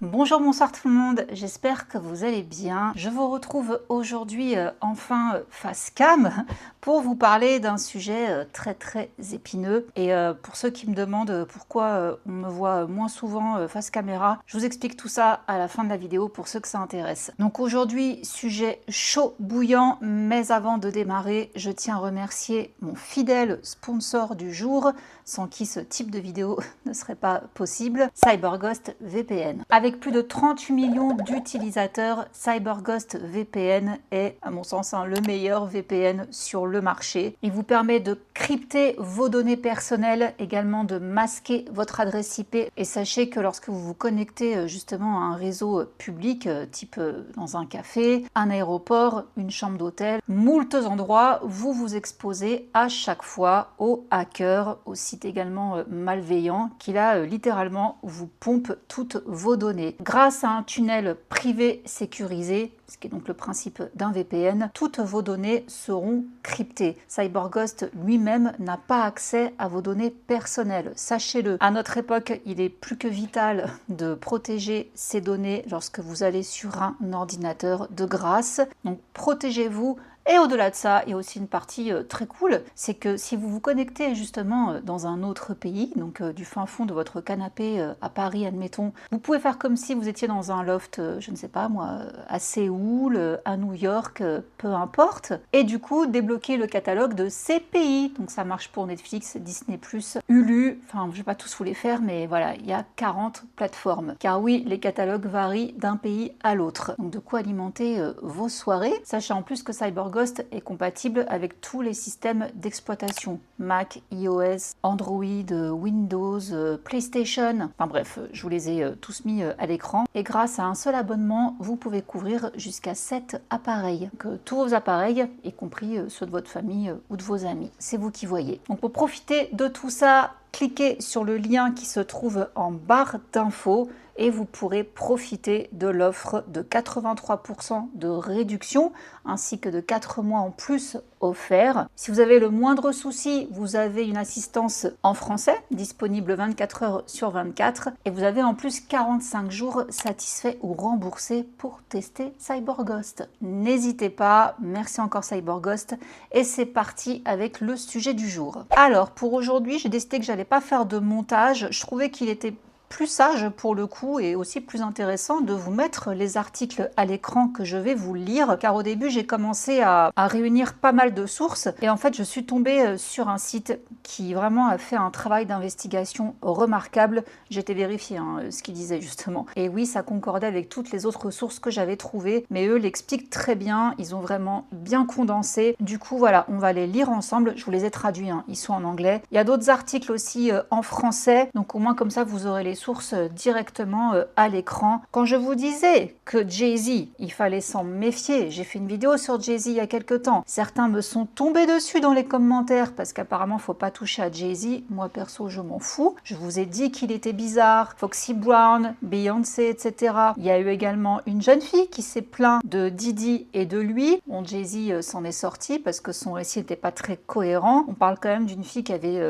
Bonjour, bonsoir tout le monde, j'espère que vous allez bien. Je vous retrouve aujourd'hui enfin face cam pour vous parler d'un sujet très épineux. Et pour ceux qui me demandent pourquoi on me voit moins souvent face caméra, je vous explique tout ça à la fin de la vidéo pour ceux que ça intéresse. Donc aujourd'hui, sujet chaud, bouillant, mais avant de démarrer, je tiens à remercier mon fidèle sponsor du jour, sans qui ce type de vidéo ne serait pas possible, CyberGhost VPN. Avec plus de 38 millions d'utilisateurs, CyberGhost VPN est, à mon sens, le meilleur VPN sur le marché. Il vous permet de crypter vos données personnelles, également de masquer votre adresse IP. Et sachez que lorsque vous vous connectez justement à un réseau public, type dans un café, un aéroport, une chambre d'hôtel, moult endroits, vous vous exposez à chaque fois aux hackers, aux sites également malveillants qui là littéralement vous pompent toutes vos données. Grâce à un tunnel privé sécurisé, ce qui est donc le principe d'un VPN, toutes vos données seront cryptées. CyberGhost lui-même n'a pas accès à vos données personnelles, sachez-le. À notre époque, il est plus que vital de protéger ces données lorsque vous allez sur un ordinateur de grâce. Donc protégez-vous. Et au-delà de ça, il y a aussi une partie très cool, c'est que si vous vous connectez justement dans un autre pays, donc du fin fond de votre canapé à Paris, admettons, vous pouvez faire comme si vous étiez dans un loft, je ne sais pas moi, à Séoul, à New York, peu importe, et du coup débloquer le catalogue de ces pays. Donc ça marche pour Netflix, Disney+, Hulu, enfin je vais pas tous vous les faire, mais voilà, il y a 40 plateformes. Car oui, les catalogues varient d'un pays à l'autre. Donc de quoi alimenter vos soirées. Sachez en plus que CyberGhost est compatible avec tous les systèmes d'exploitation, Mac, iOS, Android, Windows, PlayStation, enfin bref, je vous les ai tous mis à l'écran. Et grâce à un seul abonnement, vous pouvez couvrir jusqu'à 7 appareils. Donc, tous vos appareils, y compris ceux de votre famille ou de vos amis. C'est vous qui voyez. Donc pour profiter de tout ça, cliquez sur le lien qui se trouve en barre d'infos et vous pourrez profiter de l'offre de 83% de réduction ainsi que de 4 mois en plus offerts. Si vous avez le moindre souci, vous avez une assistance en français disponible 24 heures sur 24 et vous avez en plus 45 jours satisfaits ou remboursés pour tester CyberGhost. N'hésitez pas, merci encore CyberGhost et c'est parti avec le sujet du jour. Alors pour aujourd'hui, j'ai décidé que j'allais pas faire de montage, je trouvais qu'il était plus sage pour le coup et aussi plus intéressant de vous mettre les articles à l'écran que je vais vous lire, car au début j'ai commencé à réunir pas mal de sources et en fait je suis tombée sur un site qui vraiment a fait un travail d'investigation remarquable. J'ai été vérifier ce qu'ils disaient justement et oui, ça concordait avec toutes les autres sources que j'avais trouvées, mais eux l'expliquent très bien, ils ont vraiment bien condensé. Du coup voilà, on va les lire ensemble, je vous les ai traduits, ils sont en anglais. Il y a d'autres articles aussi en français, donc au moins comme ça vous aurez les sources directement à l'écran. Quand je vous disais que Jay-Z, il fallait s'en méfier, j'ai fait une vidéo sur Jay-Z il y a quelques temps. Certains me sont tombés dessus dans les commentaires parce qu'apparemment faut pas toucher à Jay-Z. Moi perso je m'en fous. Je vous ai dit qu'il était bizarre. Foxy Brown, Beyoncé, etc. Il y a eu également une jeune fille qui s'est plaint de Diddy et de lui. Bon, Jay-Z s'en est sorti parce que son récit n'était pas très cohérent. On parle quand même d'une fille qui avait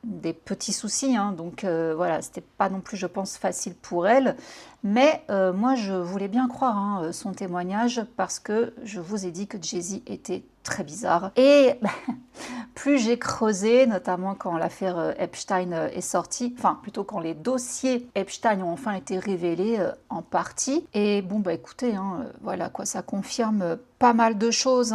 des petits soucis, donc voilà, c'était pas non plus je pense facile pour elle, mais moi je voulais bien croire son témoignage parce que je vous ai dit que Jay-Z était très bizarre et plus j'ai creusé, notamment quand l'affaire Epstein est sortie, enfin plutôt quand les dossiers Epstein ont enfin été révélés en partie, et bon bah écoutez, voilà quoi, ça confirme pas mal de choses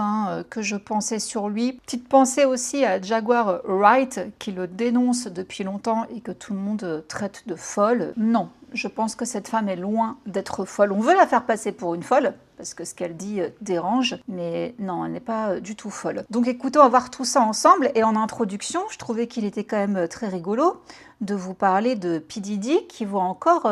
que je pensais sur lui. Petite pensée aussi à Jaguar Wright qui le dénonce depuis longtemps et que tout le monde traite de folle. Non, je pense que cette femme est loin d'être folle. On veut la faire passer pour une folle parce que ce qu'elle dit dérange, mais non, elle n'est pas du tout folle. Donc écoutez, on va voir tout ça ensemble et en introduction, je trouvais qu'il était quand même très rigolo de vous parler de P. Diddy qui voit encore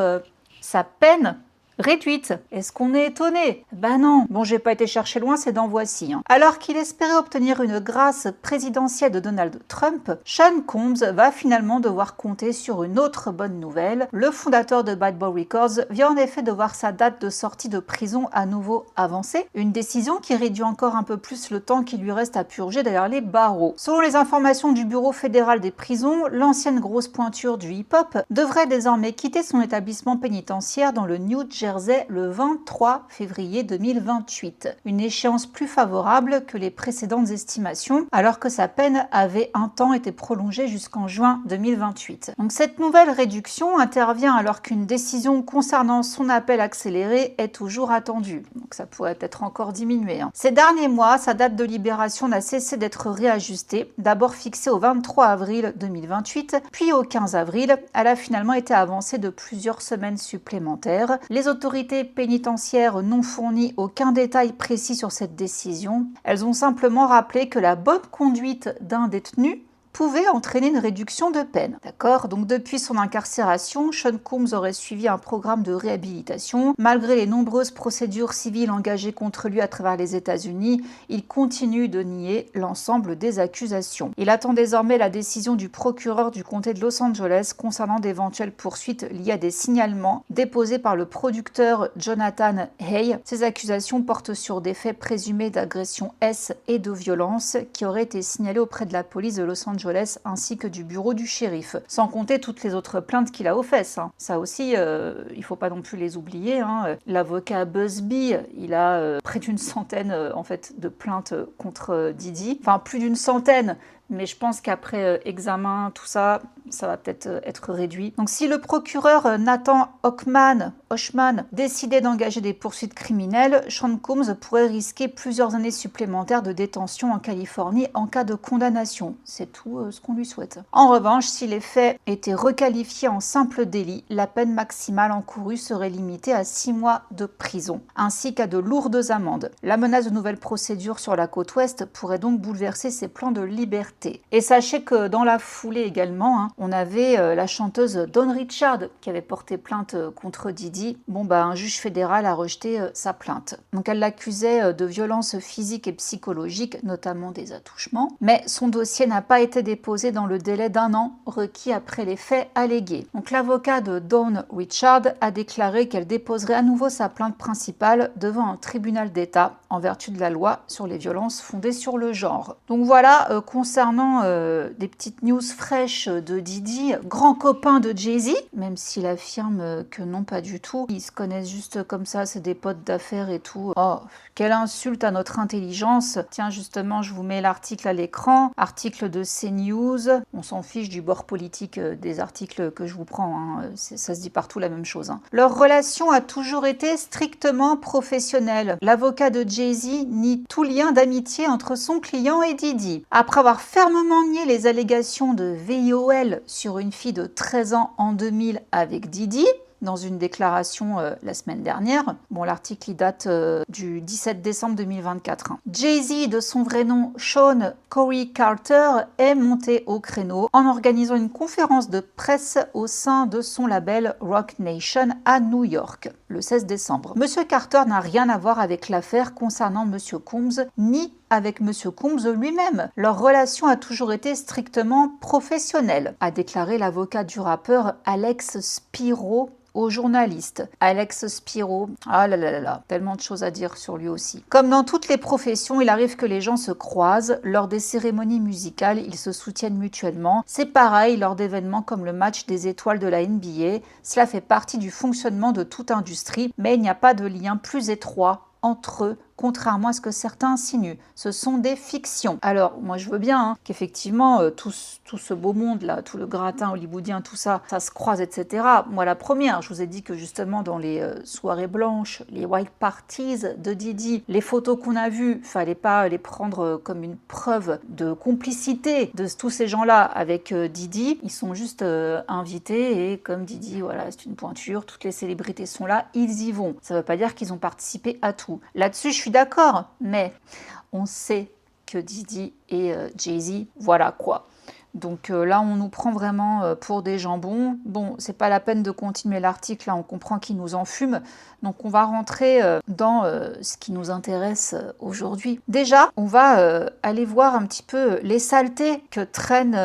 sa peine réduite. Est-ce qu'on est étonné? Ben non. Bon, j'ai pas été chercher loin, c'est dans Voici. Alors qu'il espérait obtenir une grâce présidentielle de Donald Trump, Sean Combs va finalement devoir compter sur une autre bonne nouvelle. Le fondateur de Bad Boy Records vient en effet de voir sa date de sortie de prison à nouveau avancée, une décision qui réduit encore un peu plus le temps qui lui reste à purger derrière les barreaux. Selon les informations du Bureau fédéral des prisons, l'ancienne grosse pointure du hip-hop devrait désormais quitter son établissement pénitentiaire dans le New Jersey le 23 février 2028, une échéance plus favorable que les précédentes estimations, alors que sa peine avait un temps été prolongée jusqu'en juin 2028. Donc cette nouvelle réduction intervient alors qu'une décision concernant son appel accéléré est toujours attendue. Donc ça pourrait peut-être encore diminuer. Ces derniers mois, sa date de libération n'a cessé d'être réajustée, d'abord fixée au 23 avril 2028, puis au 15 avril. Elle a finalement été avancée de plusieurs semaines supplémentaires. Les autorités pénitentiaires n'ont fourni aucun détail précis sur cette décision. Elles ont simplement rappelé que la bonne conduite d'un détenu pouvait entraîner une réduction de peine. D'accord? Donc depuis son incarcération, Sean Combs aurait suivi un programme de réhabilitation. Malgré les nombreuses procédures civiles engagées contre lui à travers les États-Unis, il continue de nier l'ensemble des accusations. Il attend désormais la décision du procureur du comté de Los Angeles concernant d'éventuelles poursuites liées à des signalements déposés par le producteur Jonathan Hay. Ces accusations portent sur des faits présumés d'agression S et de violence qui auraient été signalés auprès de la police de Los Angeles ainsi que du bureau du shérif, sans compter toutes les autres plaintes qu'il a aux fesses. Ça aussi, il faut pas non plus les oublier. L'avocat Busby, il a près d'une centaine en fait de plaintes contre Diddy, enfin plus d'une centaine. Mais je pense qu'après examen, tout ça, ça va peut-être être réduit. Donc si le procureur Nathan Hochman décidait d'engager des poursuites criminelles, Sean Combs pourrait risquer plusieurs années supplémentaires de détention en Californie en cas de condamnation. C'est tout ce qu'on lui souhaite. En revanche, si les faits étaient requalifiés en simple délit, la peine maximale encourue serait limitée à 6 mois de prison, ainsi qu'à de lourdes amendes. La menace de nouvelles procédures sur la côte ouest pourrait donc bouleverser ses plans de liberté. Et sachez que dans la foulée également, on avait la chanteuse Dawn Richard qui avait porté plainte contre Diddy. Un juge fédéral a rejeté sa plainte. Donc elle l'accusait de violences physiques et psychologiques, notamment des attouchements. Mais son dossier n'a pas été déposé dans le délai d'1 an requis après les faits allégués. Donc l'avocat de Dawn Richard a déclaré qu'elle déposerait à nouveau sa plainte principale devant un tribunal d'État en vertu de la loi sur les violences fondées sur le genre. Donc voilà, concernant des petites news fraîches de Diddy, grand copain de Jay-Z, même s'il affirme que non, pas du tout. Ils se connaissent juste comme ça, c'est des potes d'affaires et tout. Oh, quelle insulte à notre intelligence. Tiens, justement, je vous mets l'article à l'écran, article de CNews. On s'en fiche du bord politique des articles que je vous prends, ça se dit partout la même chose. Leur relation a toujours été strictement professionnelle. L'avocat de Jay-Z nie tout lien d'amitié entre son client et Diddy. Après avoir fermement nié les allégations de VIOL sur une fille de 13 ans en 2000 avec Diddy, dans une déclaration la semaine dernière. L'article il date du 17 décembre 2024. Jay-Z, de son vrai nom Sean Corey Carter, est monté au créneau en organisant une conférence de presse au sein de son label Roc Nation à New York, le 16 décembre. Monsieur Carter n'a rien à voir avec l'affaire concernant Monsieur Combs, ni avec Monsieur Combs lui-même. Leur relation a toujours été strictement professionnelle, a déclaré l'avocat du rappeur Alex Spiro au journaliste. Alex Spiro, ah là là là là, tellement de choses à dire sur lui aussi. Comme dans toutes les professions, il arrive que les gens se croisent. Lors des cérémonies musicales, ils se soutiennent mutuellement. C'est pareil lors d'événements comme le match des étoiles de la NBA. Cela fait partie du fonctionnement de toute industrie, mais il n'y a pas de lien plus étroit entre eux, contrairement à ce que certains insinuent. Ce sont des fictions. Alors, moi je veux bien qu'effectivement, tout ce beau monde-là, tout le gratin hollywoodien, tout ça, ça se croise, etc. Moi la première, je vous ai dit que justement dans les soirées blanches, les white parties de Diddy, les photos qu'on a vues, fallait pas les prendre comme une preuve de complicité de tous ces gens-là avec Diddy. Ils sont juste invités et comme Diddy, voilà, c'est une pointure, toutes les célébrités sont là, ils y vont. Ça veut pas dire qu'ils ont participé à tout. Là-dessus, je suis d'accord, mais on sait que Diddy et Jay-Z, voilà quoi. Donc là, on nous prend vraiment pour des jambons. Bon, c'est pas la peine de continuer l'article, là, on comprend qu'il nous enfume. Donc on va rentrer dans ce qui nous intéresse aujourd'hui. Déjà, on va aller voir un petit peu les saletés que traîne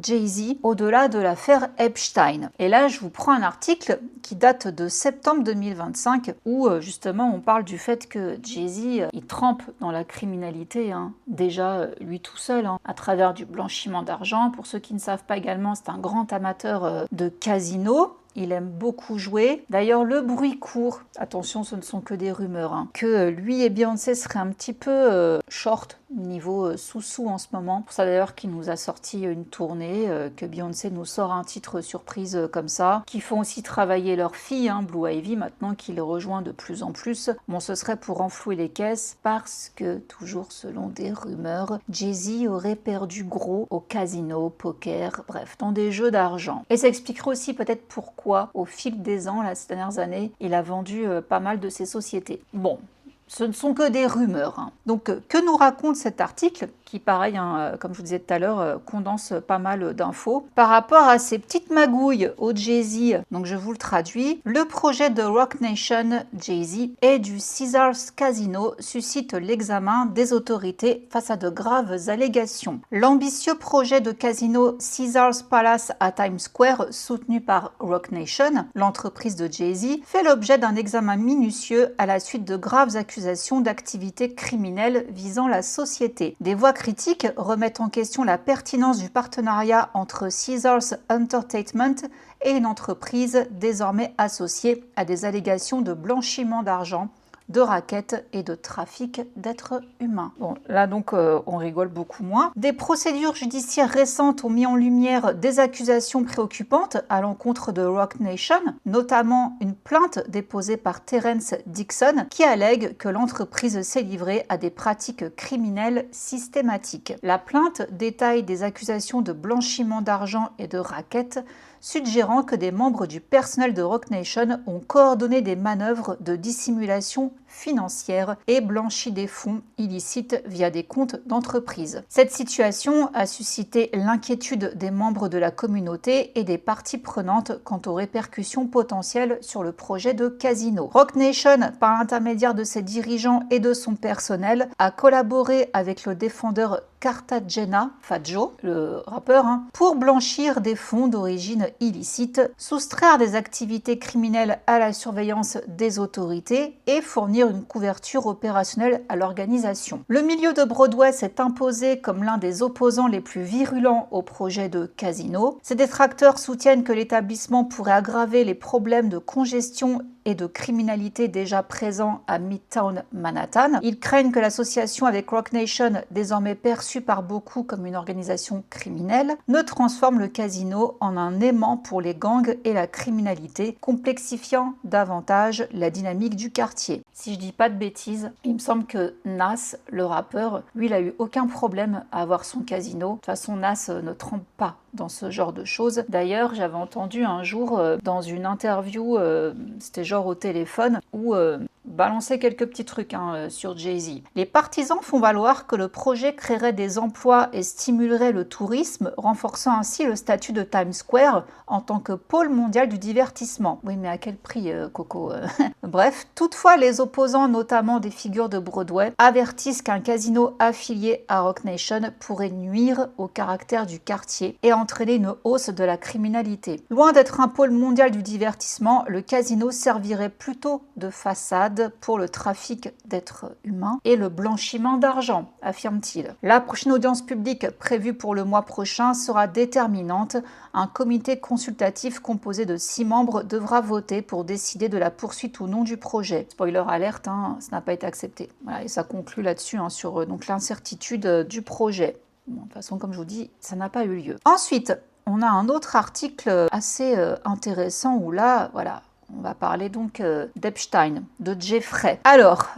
Jay-Z au-delà de l'affaire Epstein. Et là, je vous prends un article qui date de septembre 2025 où justement on parle du fait que Jay-Z, il trempe dans la criminalité, hein. Déjà lui tout seul, hein, à travers du blanchiment d'argent. Pour ceux qui ne savent pas également, c'est un grand amateur de casino. Il aime beaucoup jouer. D'ailleurs, le bruit court, attention, ce ne sont que des rumeurs, hein, que lui et Beyoncé seraient un petit peu short niveau sous-sous en ce moment. Pour ça d'ailleurs qu'il nous a sorti une tournée, que Beyoncé nous sort un titre surprise comme ça, qui font aussi travailler leur fille, hein, Blue Ivy, maintenant qu'il les rejoint de plus en plus. Bon, ce serait pour renflouer les caisses, parce que, toujours selon des rumeurs, Jay-Z aurait perdu gros au casino, poker, bref, dans des jeux d'argent. Et ça expliquerait aussi peut-être pourquoi, au fil des ans, là, ces dernières années, il a vendu pas mal de ses sociétés. Bon, ce ne sont que des rumeurs, hein. Donc, que nous raconte cet article qui, pareil, hein, comme je vous disais tout à l'heure, condense pas mal d'infos. Par rapport à ces petites magouilles au Jay-Z, donc je vous le traduis, le projet de Roc Nation Jay-Z et du Caesars Casino suscite l'examen des autorités face à de graves allégations. L'ambitieux projet de casino Caesars Palace à Times Square, soutenu par Roc Nation, l'entreprise de Jay-Z, fait l'objet d'un examen minutieux à la suite de graves accusations d'activités criminelles visant la société. Des voix critiques remettent en question la pertinence du partenariat entre Caesars Entertainment et une entreprise désormais associée à des allégations de blanchiment d'argent, de racket et de trafic d'êtres humains. Bon, là donc on rigole beaucoup moins. Des procédures judiciaires récentes ont mis en lumière des accusations préoccupantes à l'encontre de Roc Nation, notamment une plainte déposée par Terence Dixon qui allègue que l'entreprise s'est livrée à des pratiques criminelles systématiques. La plainte détaille des accusations de blanchiment d'argent et de racket, suggérant que des membres du personnel de Roc Nation ont coordonné des manœuvres de dissimulation financière et blanchi des fonds illicites via des comptes d'entreprise. Cette situation a suscité l'inquiétude des membres de la communauté et des parties prenantes quant aux répercussions potentielles sur le projet de casino. Roc Nation, par l'intermédiaire de ses dirigeants et de son personnel, a collaboré avec le défendeur Cartagena, Fat Joe, le rappeur, hein, pour blanchir des fonds d'origine illicite, soustraire des activités criminelles à la surveillance des autorités et fournir une couverture opérationnelle à l'organisation. Le milieu de Broadway s'est imposé comme l'un des opposants les plus virulents au projet de casino. Ses détracteurs soutiennent que l'établissement pourrait aggraver les problèmes de congestion et de criminalité déjà présents à Midtown Manhattan. Ils craignent que l'association avec Roc Nation, désormais perçue par beaucoup comme une organisation criminelle, ne transforme le casino en un aimant pour les gangs et la criminalité, complexifiant davantage la dynamique du quartier. Si je dis pas de bêtises, il me semble que Nas, le rappeur, lui, il a eu aucun problème à avoir son casino. De toute façon, Nas ne trempe pas dans ce genre de choses. D'ailleurs, j'avais entendu un jour dans une interview, c'était genre au téléphone, où balançait quelques petits trucs sur Jay-Z. Les partisans font valoir que le projet créerait des emplois et stimulerait le tourisme, renforçant ainsi le statut de Times Square en tant que pôle mondial du divertissement. Oui, mais à quel prix, Coco Bref, toutefois, les opposants, notamment des figures de Broadway, avertissent qu'un casino affilié à Roc Nation pourrait nuire au caractère du quartier et entraîner une hausse de la criminalité. Loin d'être un pôle mondial du divertissement, le casino servirait plutôt de façade pour le trafic d'êtres humains et le blanchiment d'argent, affirme-t-il. La prochaine audience publique prévue pour le mois prochain sera déterminante. Un comité consultatif composé de 6 membres devra voter pour décider de la poursuite ou non du projet. Spoiler alerte, ça n'a pas été accepté. Voilà, et ça conclut là-dessus sur donc l'incertitude du projet. Bon, de toute façon, comme je vous dis, ça n'a pas eu lieu. Ensuite, on a un autre article assez intéressant où là, voilà, on va parler donc d'Epstein, de Jeffrey. Alors,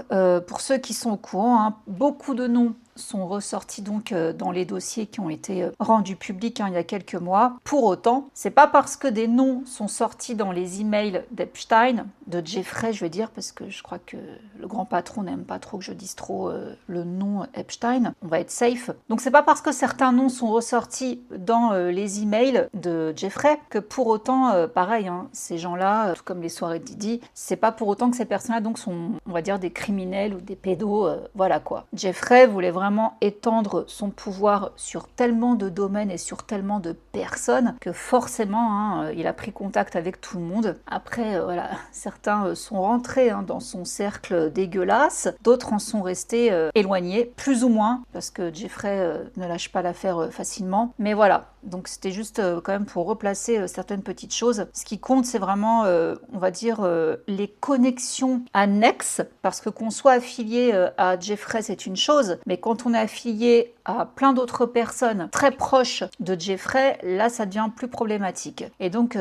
pour ceux qui sont au courant, beaucoup de noms sont ressortis donc dans les dossiers qui ont été rendus publics il y a quelques mois. Pour autant, c'est pas parce que des noms sont sortis dans les emails d'Epstein, de Jeffrey, je veux dire, parce que je crois que le grand patron n'aime pas trop que je dise trop le nom Epstein. On va être safe. Donc c'est pas parce que certains noms sont ressortis dans les emails de Jeffrey que pour autant, pareil, ces gens-là, tout comme les soirées de Didi, c'est pas pour autant que ces personnes-là donc sont, on va dire, des criminels ou des pédos, voilà quoi. Jeffrey voulait vraiment étendre son pouvoir sur tellement de domaines et sur tellement de personnes que forcément, il a pris contact avec tout le monde. Après, voilà, certains sont rentrés dans son cercle dégueulasse, d'autres en sont restés éloignés, plus ou moins, parce que Jeffrey ne lâche pas l'affaire facilement. Mais voilà, donc c'était juste quand même pour replacer certaines petites choses. Ce qui compte, c'est vraiment, on va dire, les connexions annexes, parce que qu'on soit affilié à Jeffrey, c'est une chose, mais quand on est affilié à plein d'autres personnes très proches de Jeffrey, là, ça devient plus problématique. Et donc,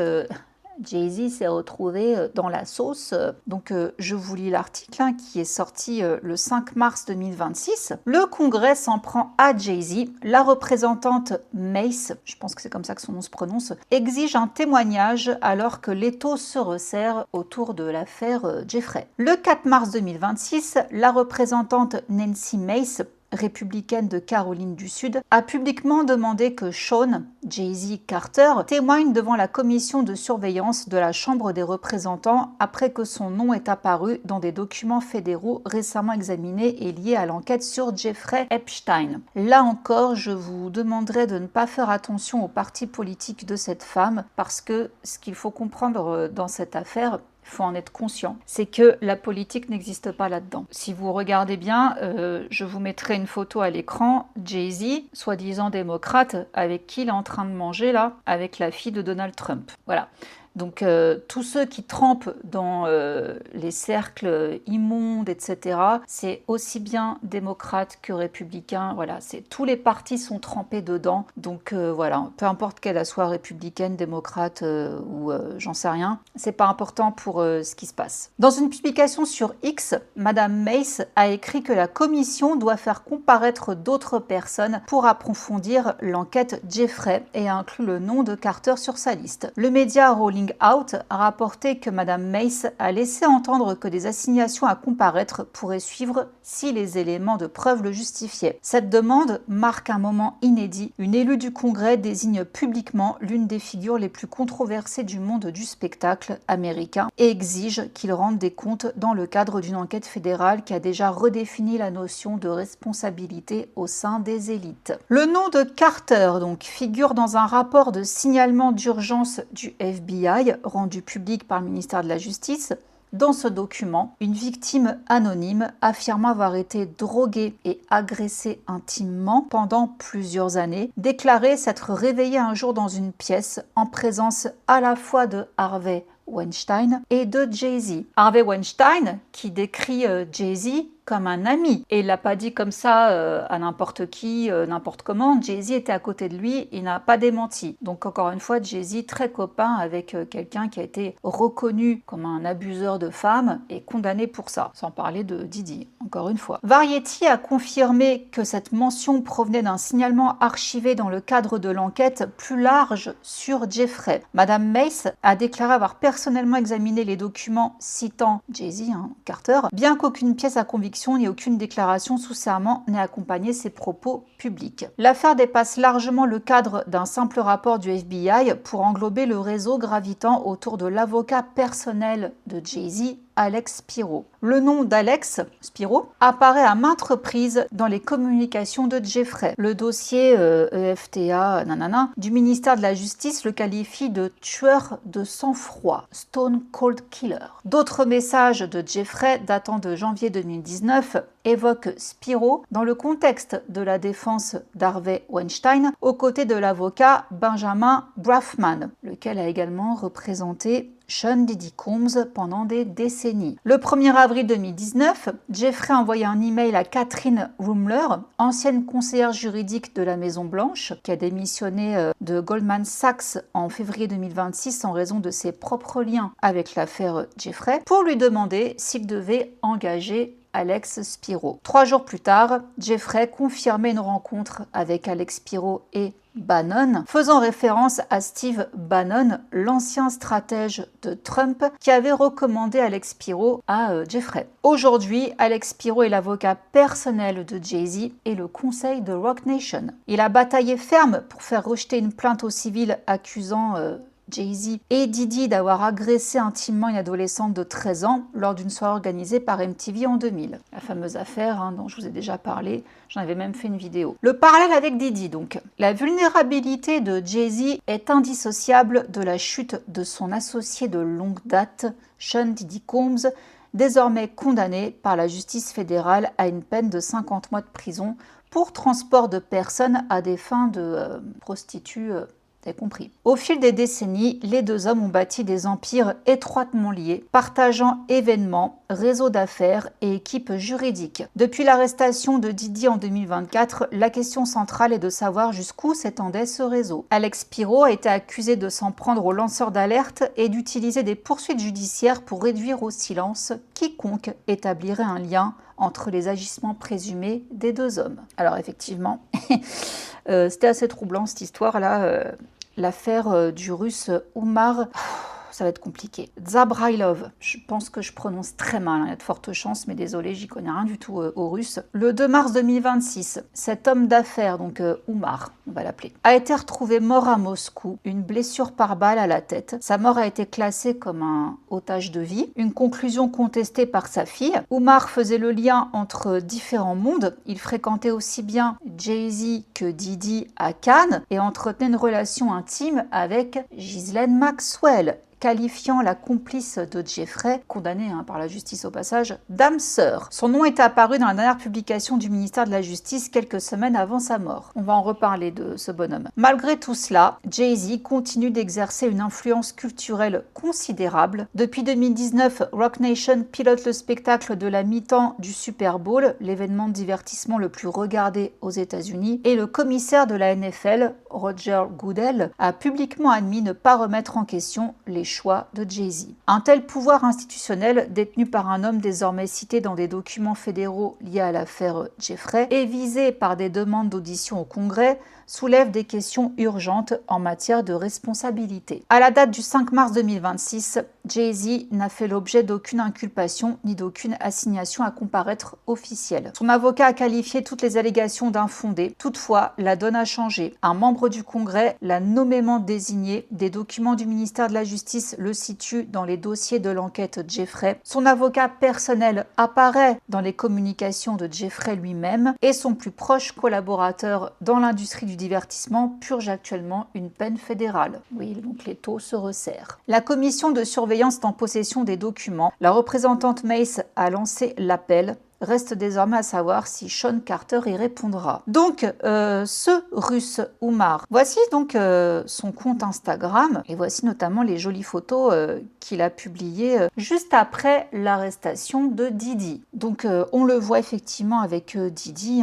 Jay-Z s'est retrouvé dans la sauce. Donc, je vous lis l'article qui est sorti le 5 mars 2026. Le Congrès s'en prend à Jay-Z. La représentante Mace, je pense que c'est comme ça que son nom se prononce, exige un témoignage alors que l'étau se resserre autour de l'affaire Jeffrey. Le 4 mars 2026, la représentante Nancy Mace, républicaine de Caroline du Sud, a publiquement demandé que Sean, Jay-Z Carter, témoigne devant la commission de surveillance de la Chambre des représentants après que son nom est apparu dans des documents fédéraux récemment examinés et liés à l'enquête sur Jeffrey Epstein. Là encore, je vous demanderai de ne pas faire attention au parti politique de cette femme parce que ce qu'il faut comprendre dans cette affaire, il faut en être conscient, c'est que la politique n'existe pas là-dedans. Si vous regardez bien, je vous mettrai une photo à l'écran, Jay-Z, soi-disant démocrate, avec qui il est en train de manger là, avec la fille de Donald Trump. Voilà. Donc tous ceux qui trempent dans les cercles immondes, etc., c'est aussi bien démocrates que républicains. Voilà, tous les partis sont trempés dedans. Donc voilà, peu importe qu'elle soit républicaine, démocrate ou j'en sais rien, c'est pas important pour ce qui se passe. Dans une publication sur X, Madame Mace a écrit que la commission doit faire comparaître d'autres personnes pour approfondir l'enquête Jeffrey et a inclus le nom de Carter sur sa liste. Le média Rolling Out a rapporté que Madame Mace a laissé entendre que des assignations à comparaître pourraient suivre si les éléments de preuve le justifiaient. Cette demande marque un moment inédit. Une élue du Congrès désigne publiquement l'une des figures les plus controversées du monde du spectacle américain et exige qu'il rende des comptes dans le cadre d'une enquête fédérale qui a déjà redéfini la notion de responsabilité au sein des élites. Le nom de Carter donc figure dans un rapport de signalement d'urgence du FBI rendu public par le ministère de la Justice. Dans ce document, une victime anonyme affirme avoir été droguée et agressée intimement pendant plusieurs années, déclarait s'être réveillée un jour dans une pièce en présence à la fois de Harvey Weinstein et de Jay-Z. Harvey Weinstein, qui décrit Jay-Z comme un ami. Et il l'a pas dit comme ça à n'importe qui, n'importe comment. Jay-Z était à côté de lui, il n'a pas démenti. Donc encore une fois, Jay-Z très copain avec quelqu'un qui a été reconnu comme un abuseur de femmes et condamné pour ça. Sans parler de Didi, encore une fois. Variety a confirmé que cette mention provenait d'un signalement archivé dans le cadre de l'enquête plus large sur Jeffrey. Madame Mace a déclaré avoir personnellement examiné les documents citant Jay-Z, Carter, bien qu'aucune pièce à conviction ni aucune déclaration sous serment n'ait accompagné ses propos publics. L'affaire dépasse largement le cadre d'un simple rapport du FBI pour englober le réseau gravitant autour de l'avocat personnel de Jay-Z, Alex Spiro. Le nom d'Alex Spiro apparaît à maintes reprises dans les communications de Jeffrey. Le dossier EFTA du ministère de la Justice le qualifie de tueur de sang-froid, Stone Cold Killer. D'autres messages de Jeffrey datant de janvier 2019 évoquent Spiro dans le contexte de la défense d'Harvey Weinstein aux côtés de l'avocat Benjamin Brafman, lequel a également représenté Sean Diddy Combs pendant des décennies. Le 1er avril 2019, Jeffrey a envoyé un email à Catherine Rumler, ancienne conseillère juridique de la Maison-Blanche, qui a démissionné de Goldman Sachs en février 2026 en raison de ses propres liens avec l'affaire Jeffrey, pour lui demander s'il devait engager Alex Spiro. 3 jours plus tard, Jeffrey confirmait une rencontre avec Alex Spiro et Bannon, faisant référence à Steve Bannon, l'ancien stratège de Trump, qui avait recommandé Alex Spiro à Jeffrey. Aujourd'hui, Alex Spiro est l'avocat personnel de Jay-Z et le conseil de Roc Nation. Il a bataillé ferme pour faire rejeter une plainte au civil accusant Jay-Z et Diddy d'avoir agressé intimement une adolescente de 13 ans lors d'une soirée organisée par MTV en 2000. La fameuse affaire dont je vous ai déjà parlé, j'en avais même fait une vidéo. Le parallèle avec Diddy donc. La vulnérabilité de Jay-Z est indissociable de la chute de son associé de longue date, Sean Diddy Combs, désormais condamné par la justice fédérale à une peine de 50 mois de prison pour transport de personnes à des fins de prostituées. T'as compris. Au fil des décennies, les deux hommes ont bâti des empires étroitement liés, partageant événements, réseaux d'affaires et équipes juridiques. Depuis l'arrestation de Diddy en 2024, la question centrale est de savoir jusqu'où s'étendait ce réseau. Alex Spiro a été accusé de s'en prendre aux lanceurs d'alerte et d'utiliser des poursuites judiciaires pour réduire au silence quiconque établirait un lien entre les agissements présumés des deux hommes. Alors effectivement, c'était assez troublant cette histoire-là. L'affaire du russe Umar, ça va être compliqué. Zabrailov, je pense que je prononce très mal, il y a de fortes chances, mais désolé, j'y connais rien du tout au russe. Le 2 mars 2026, cet homme d'affaires, donc Umar, on va l'appeler, a été retrouvé mort à Moscou, une blessure par balle à la tête. Sa mort a été classée comme un otage de vie, une conclusion contestée par sa fille. Umar faisait le lien entre différents mondes, il fréquentait aussi bien Jay-Z que Diddy à Cannes et entretenait une relation intime avec Ghislaine Maxwell, qualifiant la complice de Jeffrey, condamnée par la justice au passage, d'âme sœur. Son nom est apparu dans la dernière publication du ministère de la Justice quelques semaines avant sa mort. On va en reparler de ce bonhomme. Malgré tout cela, Jay-Z continue d'exercer une influence culturelle considérable. Depuis 2019, Roc Nation pilote le spectacle de la mi-temps du Super Bowl, l'événement de divertissement le plus regardé aux États-Unis, et le commissaire de la NFL, Roger Goodell, a publiquement admis ne pas remettre en question les choix de Jay-Z. Un tel pouvoir institutionnel, détenu par un homme désormais cité dans des documents fédéraux liés à l'affaire Jeffrey et visé par des demandes d'audition au Congrès, soulève des questions urgentes en matière de responsabilité. À la date du 5 mars 2026, Jay-Z n'a fait l'objet d'aucune inculpation ni d'aucune assignation à comparaître officielle. Son avocat a qualifié toutes les allégations d'infondées. Toutefois, la donne a changé. Un membre du Congrès l'a nommément désigné. Des documents du ministère de la Justice le situent dans les dossiers de l'enquête Jeffrey. Son avocat personnel apparaît dans les communications de Jeffrey lui-même et son plus proche collaborateur dans l'industrie du divertissement purge actuellement une peine fédérale. Oui, donc les taux se resserrent. La commission de surveillance est en possession des documents. La représentante Mace a lancé l'appel. Reste désormais à savoir si Sean Carter y répondra. Donc, ce russe Umar, voici donc son compte Instagram et voici notamment les jolies photos qu'il a publiées juste après l'arrestation de Diddy. Donc, on le voit effectivement avec Diddy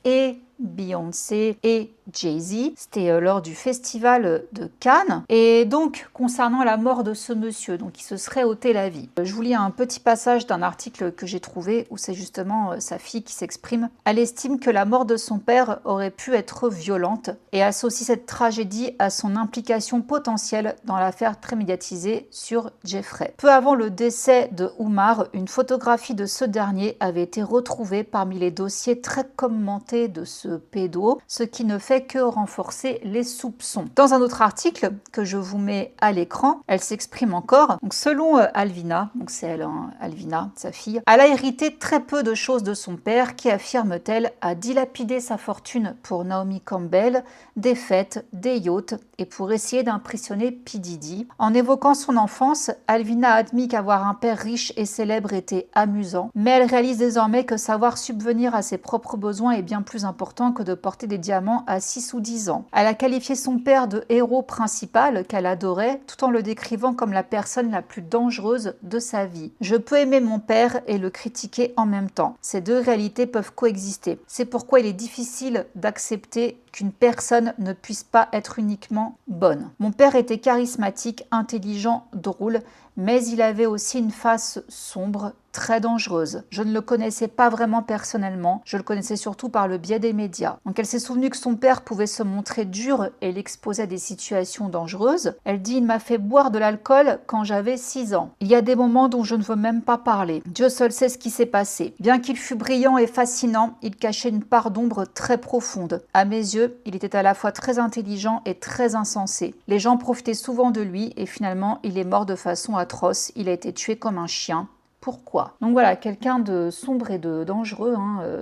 et Beyoncé et Jay-Z. C'était lors du festival de Cannes. Et donc, concernant la mort de ce monsieur, donc il se serait ôté la vie. Je vous lis un petit passage d'un article que j'ai trouvé où c'est justement sa fille qui s'exprime. Elle estime que la mort de son père aurait pu être violente et associe cette tragédie à son implication potentielle dans l'affaire très médiatisée sur Jeffrey. Peu avant le décès de Umar, une photographie de ce dernier avait été retrouvée parmi les dossiers très commentés de ce pédo, ce qui ne fait que renforcer les soupçons. Dans un autre article que je vous mets à l'écran, elle s'exprime encore. Donc, selon Alvina, donc c'est elle, Alvina, sa fille, elle a hérité très peu de choses de son père qui, affirme-t-elle, a dilapidé sa fortune pour Naomi Campbell, des fêtes, des yachts et pour essayer d'impressionner P. Diddy. En évoquant son enfance, Alvina a admis qu'avoir un père riche et célèbre était amusant, mais elle réalise désormais que savoir subvenir à ses propres besoins est bien plus important que de porter des diamants à 6 ou 10 ans. Elle a qualifié son père de héros principal qu'elle adorait, tout en le décrivant comme la personne la plus dangereuse de sa vie. Je peux aimer mon père et le critiquer en même temps. Ces deux réalités peuvent coexister. C'est pourquoi il est difficile d'accepter qu'une personne ne puisse pas être uniquement bonne. Mon père était charismatique, intelligent, drôle, mais il avait aussi une face sombre très dangereuse. Je ne le connaissais pas vraiment personnellement, je le connaissais surtout par le biais des médias. Donc elle s'est souvenue que son père pouvait se montrer dur et l'exposer à des situations dangereuses. Elle dit: il m'a fait boire de l'alcool quand j'avais 6 ans. Il y a des moments dont je ne veux même pas parler. Dieu seul sait ce qui s'est passé. Bien qu'il fût brillant et fascinant, il cachait une part d'ombre très profonde. À mes yeux, il était à la fois très intelligent et très insensé. Les gens profitaient souvent de lui et finalement, il est mort de façon atroce. Il a été tué comme un chien. Pourquoi? Donc voilà, quelqu'un de sombre et de dangereux.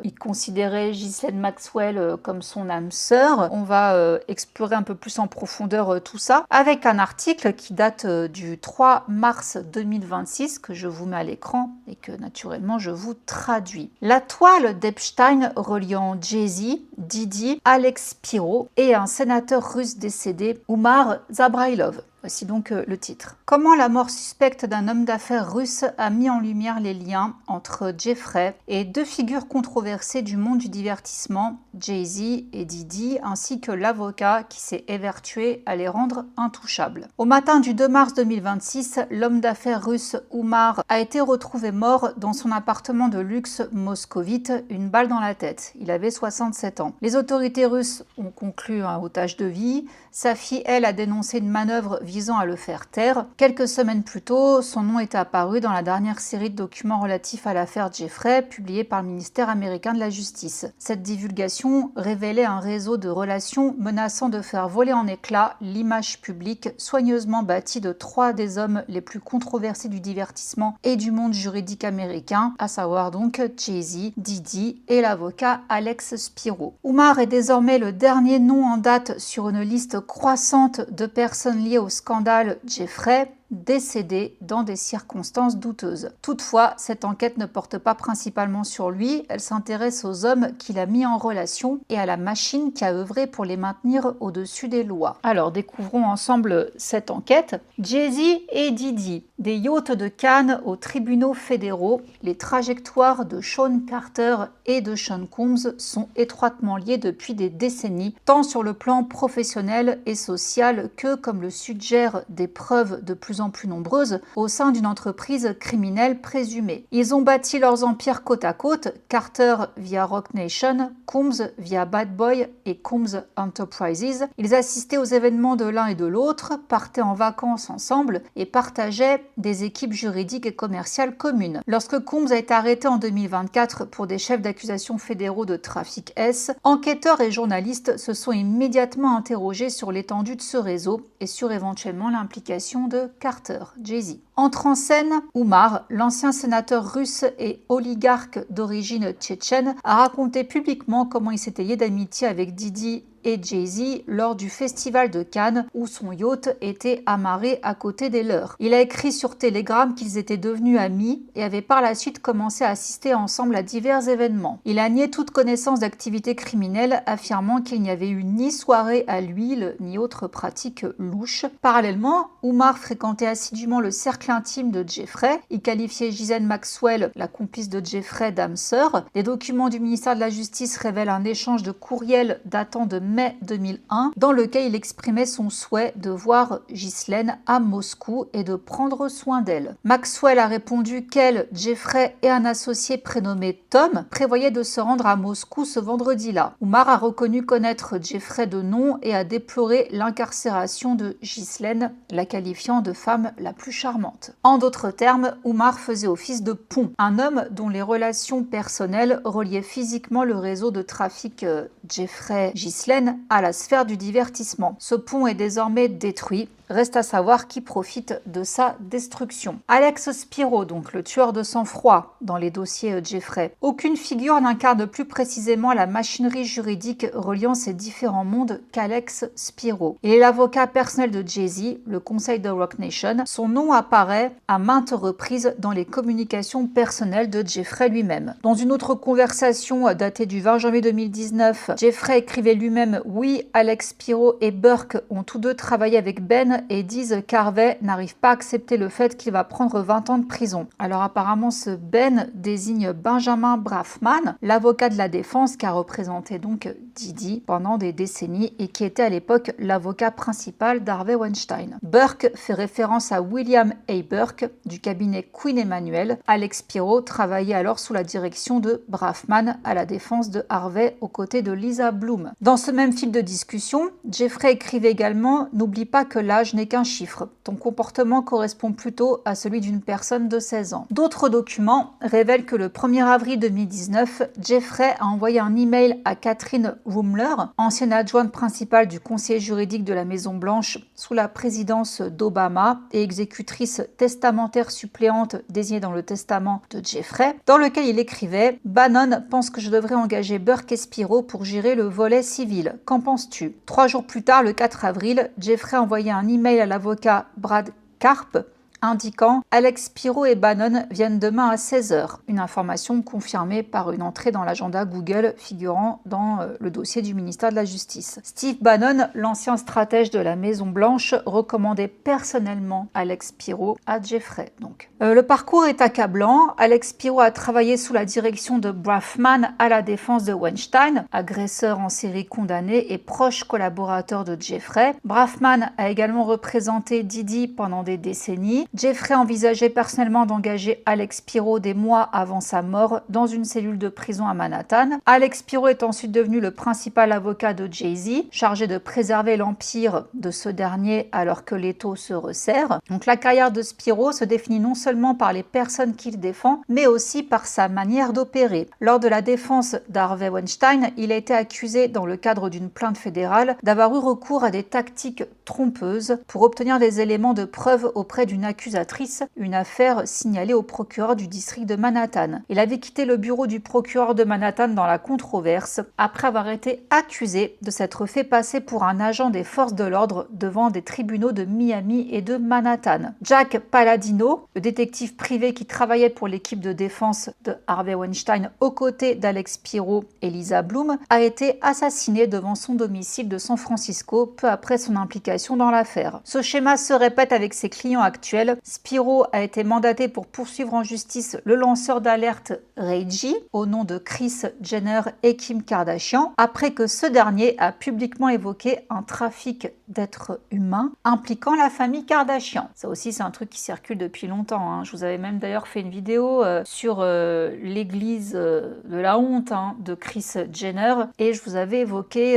Il considérait Ghislaine Maxwell comme son âme sœur. On va explorer un peu plus en profondeur tout ça avec un article qui date du 3 mars 2026 que je vous mets à l'écran et que naturellement je vous traduis. La toile d'Epstein reliant Jay-Z, Didi, Alex Spiro et un sénateur russe décédé, Umar Zabrailov. Voici donc le titre. Comment la mort suspecte d'un homme d'affaires russe a mis en lumière les liens entre Jeffrey et deux figures controversées du monde du divertissement, Jay-Z et Didi, ainsi que l'avocat qui s'est évertué à les rendre intouchables. Au matin du 2 mars 2026, l'homme d'affaires russe Umar a été retrouvé mort dans son appartement de luxe moscovite, une balle dans la tête. Il avait 67 ans. Les autorités russes ont conclu un otage de vie. Sa fille, elle, a dénoncé une manœuvre visant à le faire taire. Quelques semaines plus tôt, son nom était apparu dans la dernière série de documents relatifs à l'affaire Jeffrey, publiée par le ministère américain de la Justice. Cette divulgation révélait un réseau de relations menaçant de faire voler en éclats l'image publique soigneusement bâtie de 3 des hommes les plus controversés du divertissement et du monde juridique américain, à savoir donc Jay-Z, Didi et l'avocat Alex Spiro. Umar est désormais le dernier nom en date sur une liste croissante de personnes liées au scandale Jeffrey, décédé dans des circonstances douteuses. Toutefois, cette enquête ne porte pas principalement sur lui, elle s'intéresse aux hommes qu'il a mis en relation et à la machine qui a œuvré pour les maintenir au-dessus des lois. Alors, découvrons ensemble cette enquête. Jay-Z et Didi, des yachts de Cannes aux tribunaux fédéraux, les trajectoires de Sean Carter et de Sean Combs sont étroitement liées depuis des décennies, tant sur le plan professionnel et social que, comme le suggèrent des preuves de plus en plus nombreuses, au sein d'une entreprise criminelle présumée. Ils ont bâti leurs empires côte à côte, Carter via Roc Nation, Combs via Bad Boy et Combs Enterprises. Ils assistaient aux événements de l'un et de l'autre, partaient en vacances ensemble et partageaient des équipes juridiques et commerciales communes. Lorsque Combs a été arrêté en 2024 pour des chefs d'accusation fédéraux de trafic S, enquêteurs et journalistes se sont immédiatement interrogés sur l'étendue de ce réseau et sur éventuellement l'implication de Carter, Jay-Z. Entre en scène, Umar, l'ancien sénateur russe et oligarque d'origine tchétchène, a raconté publiquement comment il s'était lié d'amitié avec Didi et Jay-Z lors du festival de Cannes où son yacht était amarré à côté des leurs. Il a écrit sur Telegram qu'ils étaient devenus amis et avaient par la suite commencé à assister ensemble à divers événements. Il a nié toute connaissance d'activités criminelles, affirmant qu'il n'y avait eu ni soirée à l'huile ni autre pratique louche. Parallèlement, Umar fréquentait assidûment le cercle intime de Jeffrey. Il qualifiait Ghislaine Maxwell, la complice de Jeffrey, d'âme sœur. Les documents du ministère de la Justice révèlent un échange de courriels datant de mai 2001, dans lequel il exprimait son souhait de voir Ghislaine à Moscou et de prendre soin d'elle. Maxwell a répondu qu'elle, Jeffrey et un associé prénommé Tom prévoyaient de se rendre à Moscou ce vendredi-là. Umar a reconnu connaître Jeffrey de nom et a déploré l'incarcération de Ghislaine, la qualifiant de femme la plus charmante. En d'autres termes, Umar faisait office de pont, un homme dont les relations personnelles reliaient physiquement le réseau de trafic Jeffrey-Ghislaine à la sphère du divertissement. Ce pont est désormais détruit. Reste à savoir qui profite de sa destruction. Alex Spiro, donc le tueur de sang-froid dans les dossiers Jeffrey. Aucune figure n'incarne plus précisément la machinerie juridique reliant ces différents mondes qu'Alex Spiro. Il est l'avocat personnel de Jay-Z, le conseil de Roc Nation. Son nom apparaît à maintes reprises dans les communications personnelles de Jeffrey lui-même. Dans une autre conversation datée du 20 janvier 2019, Jeffrey écrivait lui-même « Oui, Alex Spiro et Burke ont tous deux travaillé avec Ben et disent qu'Harvey n'arrive pas à accepter le fait qu'il va prendre 20 ans de prison. » Alors apparemment ce Ben désigne Benjamin Brafman, l'avocat de la défense qui a représenté donc Diddy pendant des décennies et qui était à l'époque l'avocat principal d'Harvey Weinstein. Burke fait référence à William A. Burke du cabinet Queen Emanuel. Alex Spiro travaillait alors sous la direction de Braffman à la défense de Harvey aux côtés de Lisa Bloom. Dans ce même fil de discussion, Jeffrey écrivait également « N'oublie pas que l'âge n'est qu'un chiffre. Ton comportement correspond plutôt à celui d'une personne de 16 ans. » D'autres documents révèlent que le 1er avril 2019, Jeffrey a envoyé un email à Catherine Rumler, ancienne adjointe principale du conseil juridique de la Maison-Blanche sous la présidence d'Obama et exécutrice testamentaire suppléante désignée dans le testament de Jeffrey, dans lequel il écrivait « Bannon pense que je devrais engager Burke et Spiro pour gérer le volet civil. Qu'en penses-tu » 3 jours plus tard, le 4 avril, Jeffrey a envoyé un email à l'avocat Brad Karp indiquant « Alex Spiro et Bannon viennent demain à 16h », une information confirmée par une entrée dans l'agenda Google figurant dans le dossier du ministère de la Justice. Steve Bannon, l'ancien stratège de la Maison-Blanche, recommandait personnellement Alex Spiro à Jeffrey. Le parcours est accablant. Alex Spiro a travaillé sous la direction de Braffman à la défense de Weinstein, agresseur en série condamné et proche collaborateur de Jeffrey. Braffman a également représenté Diddy pendant des décennies. Jeffrey envisageait personnellement d'engager Alex Spiro des mois avant sa mort dans une cellule de prison à Manhattan. Alex Spiro est ensuite devenu le principal avocat de Jay-Z, chargé de préserver l'empire de ce dernier alors que l'étau se resserre. La carrière de Spiro se définit non seulement par les personnes qu'il défend, mais aussi par sa manière d'opérer. Lors de la défense d'Harvey Weinstein, il a été accusé, dans le cadre d'une plainte fédérale, d'avoir eu recours à des tactiques trompeuses pour obtenir des éléments de preuve auprès d'une accusatrice, une affaire signalée au procureur du district de Manhattan. Il avait quitté le bureau du procureur de Manhattan dans la controverse après avoir été accusé de s'être fait passer pour un agent des forces de l'ordre devant des tribunaux de Miami et de Manhattan. Jack Palladino, le détective privé qui travaillait pour l'équipe de défense de Harvey Weinstein aux côtés d'Alex Spiro et Lisa Bloom, a été assassiné devant son domicile de San Francisco peu après son implication dans l'affaire. Ce schéma se répète avec ses clients actuels. Spiro a été mandaté pour poursuivre en justice le lanceur d'alerte Ray J, au nom de Kris Jenner et Kim Kardashian, après que ce dernier a publiquement évoqué un trafic d'êtres humains impliquant la famille Kardashian. Ça aussi, c'est un truc qui circule depuis longtemps. Je vous avais même d'ailleurs fait une vidéo sur l'église de la honte de Kris Jenner, et je vous avais évoqué,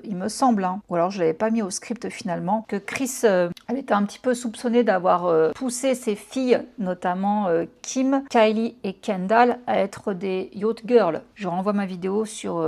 il me semble, ou alors je l'avais pas mis au script finalement, que Kris elle était un petit peu soupçonnée d'avoir poussé ses filles, notamment Kim, Kylie et Kendall, à être des yacht girls. Je renvoie ma vidéo sur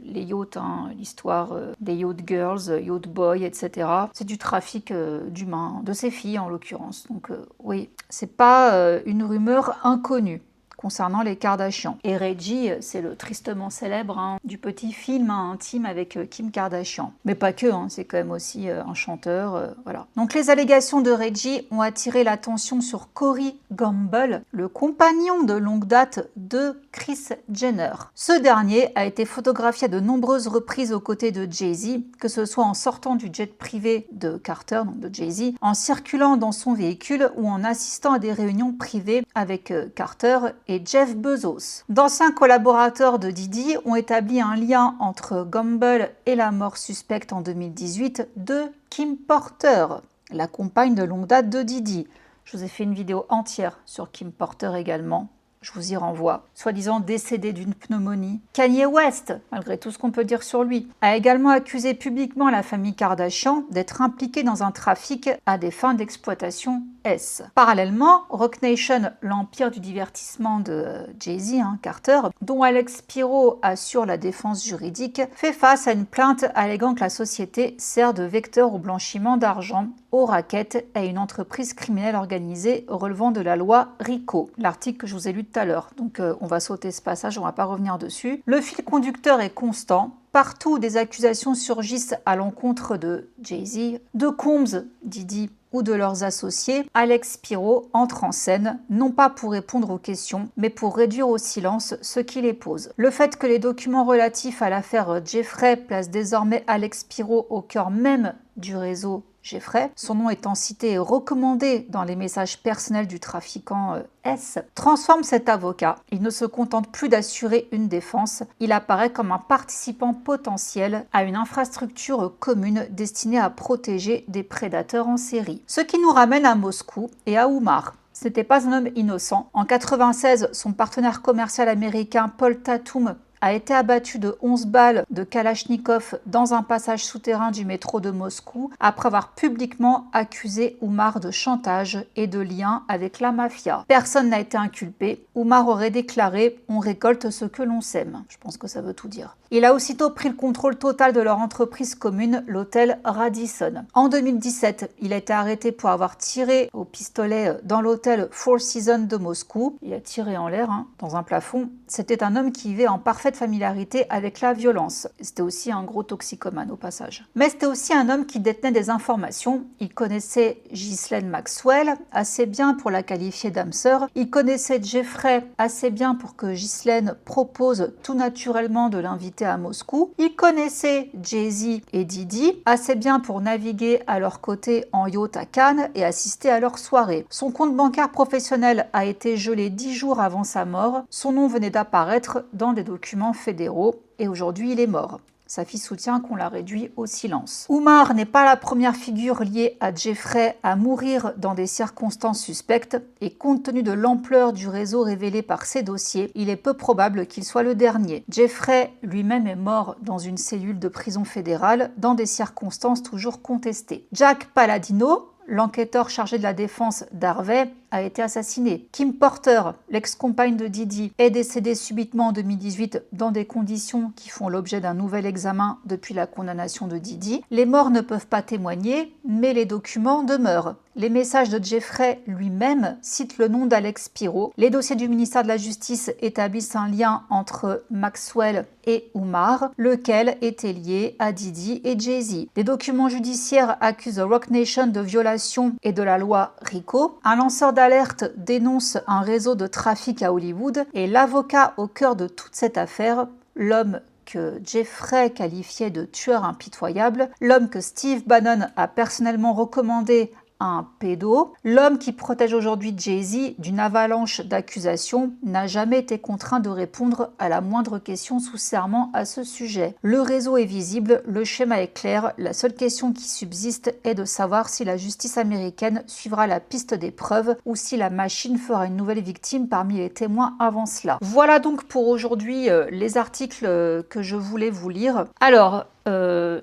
les yachts, l'histoire des yacht girls, yacht boys, etc. C'est du trafic d'humains, de ses filles en l'occurrence. Donc oui, c'est pas une rumeur inconnue concernant les Kardashians. Et Reggie, c'est le tristement célèbre du petit film intime avec Kim Kardashian. Mais pas que, c'est quand même aussi un chanteur, voilà. Donc les allégations de Reggie ont attiré l'attention sur Corey Gamble, le compagnon de longue date de Kris Jenner. Ce dernier a été photographié à de nombreuses reprises aux côtés de Jay-Z, que ce soit en sortant du jet privé de Carter, donc de Jay-Z, en circulant dans son véhicule ou en assistant à des réunions privées avec Carter et Jeff Bezos. D'anciens collaborateurs de Diddy ont établi un lien entre Gamble et la mort suspecte en 2018 de Kim Porter, la compagne de longue date de Diddy. Je vous ai fait une vidéo entière sur Kim Porter également. Je vous y renvoie. Soi-disant décédé d'une pneumonie. Kanye West, malgré tout ce qu'on peut dire sur lui, a également accusé publiquement la famille Kardashian d'être impliquée dans un trafic à des fins d'exploitation S. Parallèlement, Roc Nation, l'empire du divertissement de Jay-Z, Carter, dont Alex Spiro assure la défense juridique, fait face à une plainte alléguant que la société sert de vecteur au blanchiment d'argent, au racket et à une entreprise criminelle organisée relevant de la loi RICO, l'article que je vous ai lu tout à l'heure. Donc on va sauter ce passage, on ne va pas revenir dessus. Le fil conducteur est constant. Partout où des accusations surgissent à l'encontre de Jay-Z, de Combs, Diddy ou de leurs associés, Alex Spiro entre en scène, non pas pour répondre aux questions, mais pour réduire au silence ce qui les pose. Le fait que les documents relatifs à l'affaire Jeffrey placent désormais Alex Spiro au cœur même du réseau Jeffrey, son nom étant cité et recommandé dans les messages personnels du trafiquant S, transforme cet avocat. Il ne se contente plus d'assurer une défense, il apparaît comme un participant potentiel à une infrastructure commune destinée à protéger des prédateurs en série. Ce qui nous ramène à Moscou et à Oumar. Ce n'était pas un homme innocent. En 1996, son partenaire commercial américain Paul Tatum a été abattu de 11 balles de Kalachnikov dans un passage souterrain du métro de Moscou après avoir publiquement accusé Oumar de chantage et de lien avec la mafia. Personne n'a été inculpé. Oumar aurait déclaré « On récolte ce que l'on sème ». Je pense que ça veut tout dire. Il a aussitôt pris le contrôle total de leur entreprise commune, l'hôtel Radisson. En 2017, il a été arrêté pour avoir tiré au pistolet dans l'hôtel Four Seasons de Moscou. Il a tiré en l'air, dans un plafond. C'était un homme qui vivait en parfaite familiarité avec la violence. C'était aussi un gros toxicomane au passage. Mais c'était aussi un homme qui détenait des informations. Il connaissait Ghislaine Maxwell assez bien pour la qualifier d'âme sœur. Il connaissait Jeffrey assez bien pour que Ghislaine propose tout naturellement de l'inviter à Moscou. Il connaissait Jay-Z et Didi assez bien pour naviguer à leur côté en yacht à Cannes et assister à leur soirée. Son compte bancaire professionnel a été gelé 10 jours avant sa mort. Son nom venait d'apparaître dans des documents fédéraux et aujourd'hui il est mort. Sa fille soutient qu'on l'a réduit au silence. Oumar n'est pas la première figure liée à Jeffrey à mourir dans des circonstances suspectes et compte tenu de l'ampleur du réseau révélé par ces dossiers, il est peu probable qu'il soit le dernier. Jeffrey lui-même est mort dans une cellule de prison fédérale dans des circonstances toujours contestées. Jack Palladino, l'enquêteur chargé de la défense d'Harvey, a été assassiné. Kim Porter, l'ex-compagne de Didi, est décédée subitement en 2018 dans des conditions qui font l'objet d'un nouvel examen depuis la condamnation de Didi. Les morts ne peuvent pas témoigner, mais les documents demeurent. Les messages de Jeffrey lui-même citent le nom d'Alex Pirot. Les dossiers du ministère de la Justice établissent un lien entre Maxwell et Oumar, lequel était lié à Didi et Jay-Z. Des documents judiciaires accusent Roc Nation de violation et de la loi RICO. Un lanceur d'alerte dénonce un réseau de trafic à Hollywood et l'avocat au cœur de toute cette affaire, l'homme que Jeffrey qualifiait de tueur impitoyable, l'homme que Steve Bannon a personnellement recommandé un pédo, l'homme qui protège aujourd'hui Jay-Z d'une avalanche d'accusations n'a jamais été contraint de répondre à la moindre question sous serment à ce sujet. Le réseau est visible, le schéma est clair, la seule question qui subsiste est de savoir si la justice américaine suivra la piste des preuves ou si la machine fera une nouvelle victime parmi les témoins avant cela. Voilà donc pour aujourd'hui les articles que je voulais vous lire. Alors,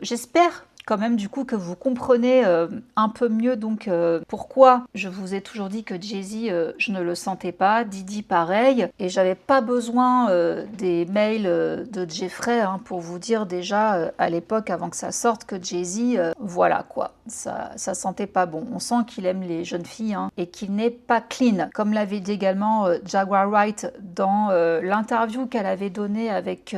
j'espère quand même du coup que vous comprenez un peu mieux donc pourquoi je vous ai toujours dit que Jay-Z je ne le sentais pas, Didi pareil, et j'avais pas besoin des mails de Jeffrey pour vous dire déjà à l'époque avant que ça sorte que Jay-Z voilà quoi, ça sentait pas bon. On sent qu'il aime les jeunes filles et qu'il n'est pas clean, comme l'avait dit également Jaguar Wright dans l'interview qu'elle avait donnée avec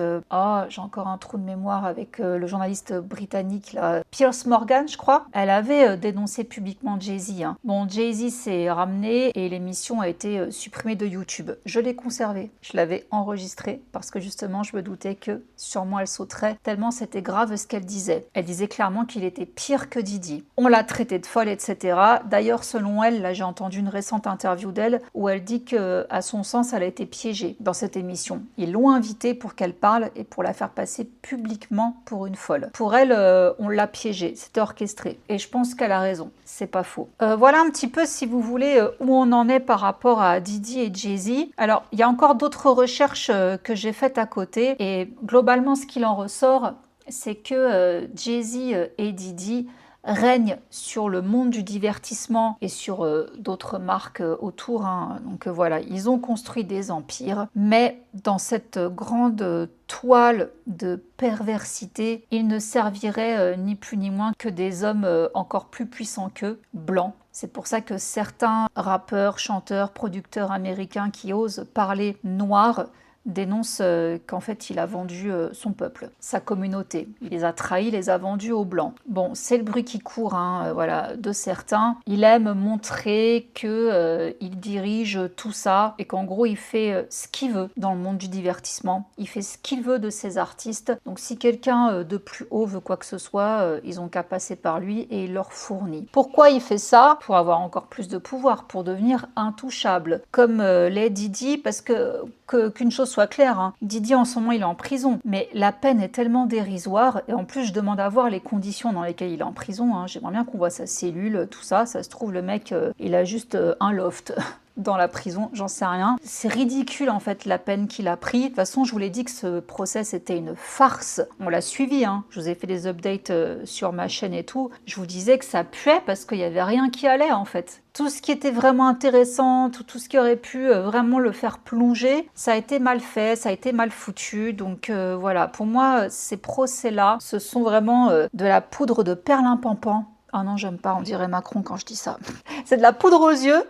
j'ai encore un trou de mémoire avec le journaliste britannique là, Piers Morgan, je crois. Elle avait dénoncé publiquement Jay-Z. Bon, Jay-Z s'est ramené et l'émission a été supprimée de YouTube. Je l'ai conservée. Je l'avais enregistrée parce que justement, je me doutais que sûrement elle sauterait tellement c'était grave ce qu'elle disait. Elle disait clairement qu'il était pire que Didi. On l'a traité de folle, etc. D'ailleurs, selon elle, là j'ai entendu une récente interview d'elle où elle dit que, à son sens, elle a été piégée dans cette émission. Ils l'ont invitée pour qu'elle parle et pour la faire passer publiquement pour une folle. Pour elle, on l'a piégée, c'était orchestré. Et je pense qu'elle a raison, c'est pas faux. Voilà un petit peu, si vous voulez, où on en est par rapport à Didi et Jay-Z. Alors, il y a encore d'autres recherches que j'ai faites à côté. Et globalement, ce qu'il en ressort, c'est que Jay-Z et Didi règnent sur le monde du divertissement et sur d'autres marques autour. Donc voilà, ils ont construit des empires, mais dans cette grande toile de perversité, ils ne serviraient ni plus ni moins que des hommes encore plus puissants qu'eux, blancs. C'est pour ça que certains rappeurs, chanteurs, producteurs américains qui osent parler noir dénonce qu'en fait il a vendu son peuple, sa communauté. Il les a trahis, les a vendus aux Blancs. Bon, c'est le bruit qui court, hein, voilà, de certains. Il aime montrer que il dirige tout ça et qu'en gros il fait ce qu'il veut dans le monde du divertissement. Il fait ce qu'il veut de ses artistes. Donc si quelqu'un de plus haut veut quoi que ce soit, ils ont qu'à passer par lui et il leur fournit. Pourquoi il fait ça? Pour avoir encore plus de pouvoir, pour devenir intouchable. Comme l'est Didi, parce qu'une chose soit claire, hein, Didi en ce moment il est en prison, mais la peine est tellement dérisoire, et en plus je demande à voir les conditions dans lesquelles il est en prison, hein. J'aimerais bien qu'on voit sa cellule, tout ça, ça se trouve le mec il a juste un loft dans la prison, j'en sais rien. C'est ridicule en fait la peine qu'il a pris. De toute façon, je vous l'ai dit que ce procès c'était une farce. On l'a suivi, hein. Je vous ai fait des updates sur ma chaîne et tout. Je vous disais que ça puait parce qu'il n'y avait rien qui allait en fait. Tout ce qui était vraiment intéressant, tout ce qui aurait pu vraiment le faire plonger, ça a été mal fait, ça a été mal foutu. Donc voilà, pour moi, ces procès-là, ce sont vraiment de la poudre de perlimpinpin. Ah non, j'aime pas, on dirait Macron quand je dis ça. C'est de la poudre aux yeux.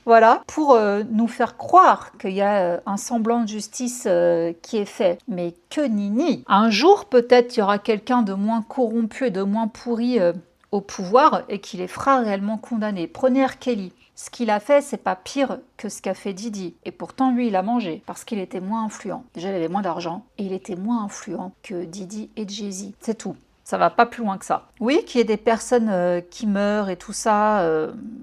Voilà, pour nous faire croire qu'il y a un semblant de justice qui est fait. Mais que nini! Un jour, peut-être, il y aura quelqu'un de moins corrompu et de moins pourri au pouvoir et qui les fera réellement condamner. Prenez R. Kelly. Ce qu'il a fait, c'est pas pire que ce qu'a fait Didi. Et pourtant, lui, il a mangé parce qu'il était moins influent. Déjà, il avait moins d'argent et il était moins influent que Didi et Jay-Z. C'est tout. Ça va pas plus loin que ça. Oui, qu'il y ait des personnes qui meurent et tout ça,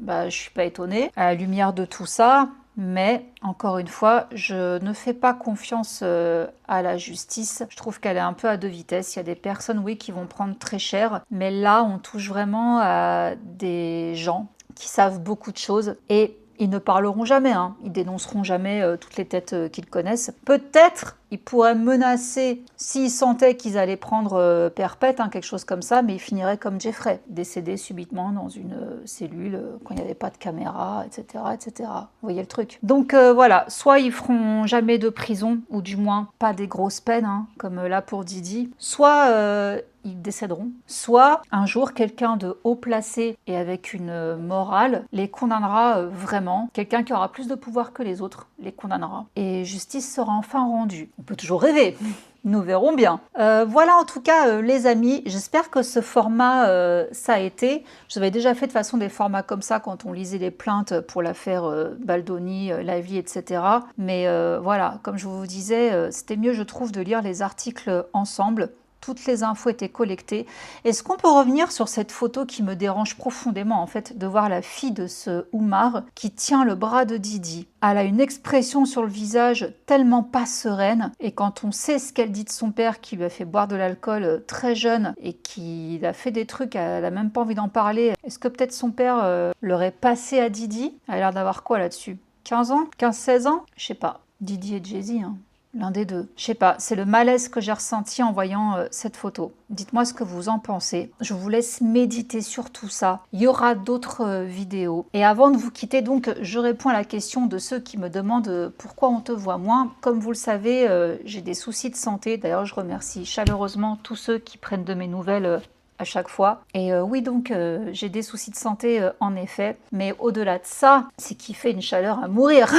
je suis pas étonnée. À la lumière de tout ça, mais encore une fois, je ne fais pas confiance à la justice. Je trouve qu'elle est un peu à deux vitesses. Il y a des personnes, oui, qui vont prendre très cher, mais là, on touche vraiment à des gens qui savent beaucoup de choses et ils ne parleront jamais, hein. Ils dénonceront jamais toutes les têtes qu'ils connaissent. Peut-être ils pourraient menacer s'ils sentaient qu'ils allaient prendre perpète, hein, quelque chose comme ça, mais ils finiraient comme Jeffrey, décédé subitement dans une cellule quand il n'y avait pas de caméra, etc., etc. Vous voyez le truc. Donc voilà, soit ils feront jamais de prison, ou du moins pas des grosses peines, hein, comme là pour Didi, soit ils décéderont, soit un jour quelqu'un de haut placé et avec une morale les condamnera vraiment. Quelqu'un qui aura plus de pouvoir que les autres les condamnera. Et justice sera enfin rendue. On peut toujours rêver. Nous verrons bien. Voilà en tout cas les amis, j'espère que ce format ça a été. Je vous avais déjà fait de façon des formats comme ça quand on lisait les plaintes pour l'affaire Baldoni, Lavie, etc. Mais voilà, comme je vous disais, c'était mieux je trouve de lire les articles ensemble. Toutes les infos étaient collectées. Est-ce qu'on peut revenir sur cette photo qui me dérange profondément, en fait, de voir la fille de ce Oumar qui tient le bras de Didi. Elle a une expression sur le visage tellement pas sereine, et quand on sait ce qu'elle dit de son père qui lui a fait boire de l'alcool très jeune et qui a fait des trucs, elle n'a même pas envie d'en parler, est-ce que peut-être son père l'aurait passé à Didi? Elle a l'air d'avoir quoi là-dessus? 15 ans? 15-16 ans? Je sais pas. Didi et Jay-Z, hein. L'un des deux. Je sais pas, c'est le malaise que j'ai ressenti en voyant cette photo. Dites-moi ce que vous en pensez. Je vous laisse méditer sur tout ça. Il y aura d'autres vidéos. Et avant de vous quitter, donc, je réponds à la question de ceux qui me demandent pourquoi on te voit moins. Comme vous le savez, j'ai des soucis de santé. D'ailleurs, je remercie chaleureusement tous ceux qui prennent de mes nouvelles à chaque fois. Et oui, donc j'ai des soucis de santé en effet, mais au-delà de ça, c'est qu'il fait une chaleur à mourir.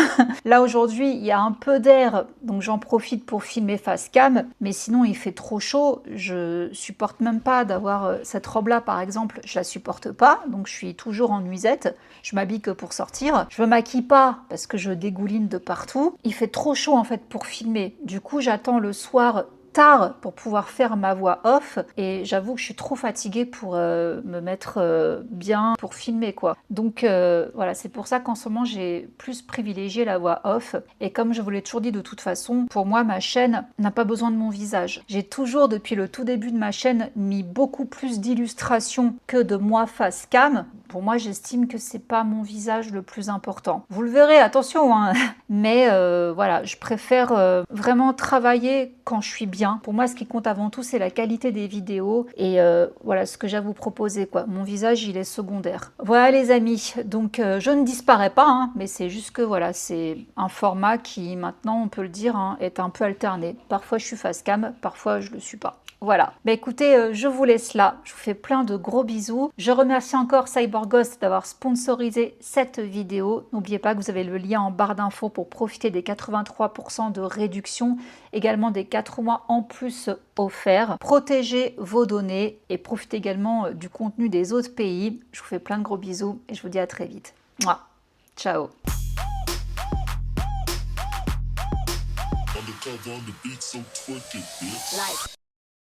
Là aujourd'hui, il y a un peu d'air, donc j'en profite pour filmer face cam, mais sinon il fait trop chaud, je supporte même pas d'avoir cette robe-là par exemple, je la supporte pas, donc je suis toujours en nuisette, je m'habille que pour sortir, je me maquille pas parce que je dégouline de partout, il fait trop chaud en fait pour filmer, du coup j'attends le soir tard pour pouvoir faire ma voix off et j'avoue que je suis trop fatiguée pour me mettre bien pour filmer quoi. Donc voilà, c'est pour ça qu'en ce moment j'ai plus privilégié la voix off et comme je vous l'ai toujours dit de toute façon, pour moi ma chaîne n'a pas besoin de mon visage. J'ai toujours depuis le tout début de ma chaîne mis beaucoup plus d'illustrations que de moi face cam. Pour moi j'estime que c'est pas mon visage le plus important. Vous le verrez, attention hein. Mais voilà, je préfère vraiment travailler quand je suis bien. bien. Pour moi, ce qui compte avant tout, c'est la qualité des vidéos et voilà ce que j'ai à vous proposer, quoi. Mon visage, il est secondaire. Voilà les amis, donc je ne disparais pas, hein, mais c'est juste que voilà, c'est un format qui maintenant, on peut le dire, hein, est un peu alterné. Parfois je suis face cam, parfois je le suis pas. Voilà, bah écoutez, je vous laisse là, je vous fais plein de gros bisous. Je remercie encore CyberGhost d'avoir sponsorisé cette vidéo. N'oubliez pas que vous avez le lien en barre d'infos pour profiter des 83% de réduction, également des 4 mois en plus offerts. Protégez vos données et profitez également du contenu des autres pays. Je vous fais plein de gros bisous et je vous dis à très vite. Mouah. Ciao. Undercover on the beat, so twerk it, bitch.